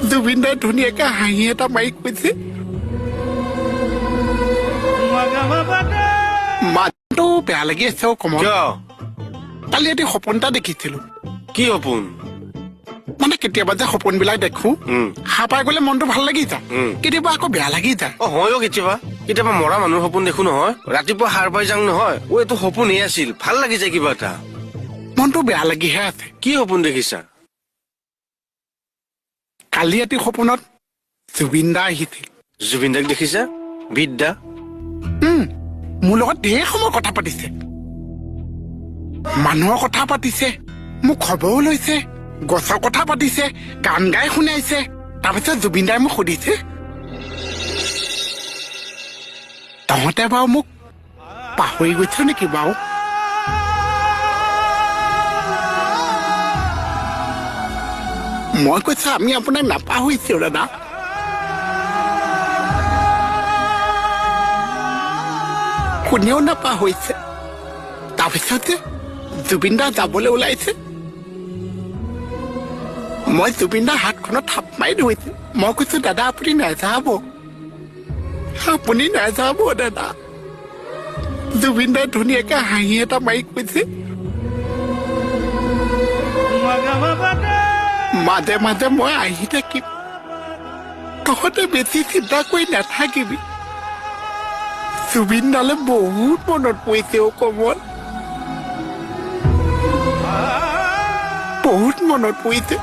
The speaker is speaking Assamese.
জুবিন দাই ধুনীয়াকে হাঁহি এটা মাৰি কৈছে মাতো বেয়া লাগি আছে কমল কালি এটি সপোন এটা দেখিছিলো কি সপোন মানে কেতিয়াবা যে সপোনবিলাক দেখো সাৰ পাই গলে মনটো ভাল লাগি যায় কেতিয়াবা আকৌ বেয়া লাগি যায় হয় কেতিয়াবা মৰা মানুহৰ সপোন দেখো নহয় ৰাতিপুৱা সাৰ পাই যাওঁ নহয় এইটো সপোনেই আছিল ভাল লাগি যায় কিবা এটা মনটো বেয়া লাগিহে আছে কি সপোন দেখিছা কালি এটি সপোনত জুবিন দা আহিছিল জুবিন দাক দেখিছা বিদ্যা মোৰ লগত ঢেৰ সময় কথা পাতিছে মানুহৰ কথা পাতিছে মোক খবৰো লৈছে গছৰ কথা পাতিছে গান গাই শুনাইছে তাৰপিছত জুবিন দাই মোক সুধিছে তহঁতে বাৰু মোক পাহৰি গৈছ নেকি বাৰু মই কৈছো আমি আপোনাক নাপাহৰিছো দাদা কোনেও নাপাহৰিছে তাৰপিছতে জুবিন দা যাবলৈ ওলাইছে মই জুবিন দাৰ হাতখনত থাপ মাৰি ধৰিছো মই কৈছো দাদা আপুনি নাযাব দাদা জুবিন দাই ধুনীয়াকে হাঁহি এটা মাৰি কৈছে মাজে মাজে মই আহি থাকিম তহঁতে বেছি চিন্তা কৰি নাথাকিবি জুবিন দালে বহুত মনত পৰিছে কমল বহুত মনত পৰিছে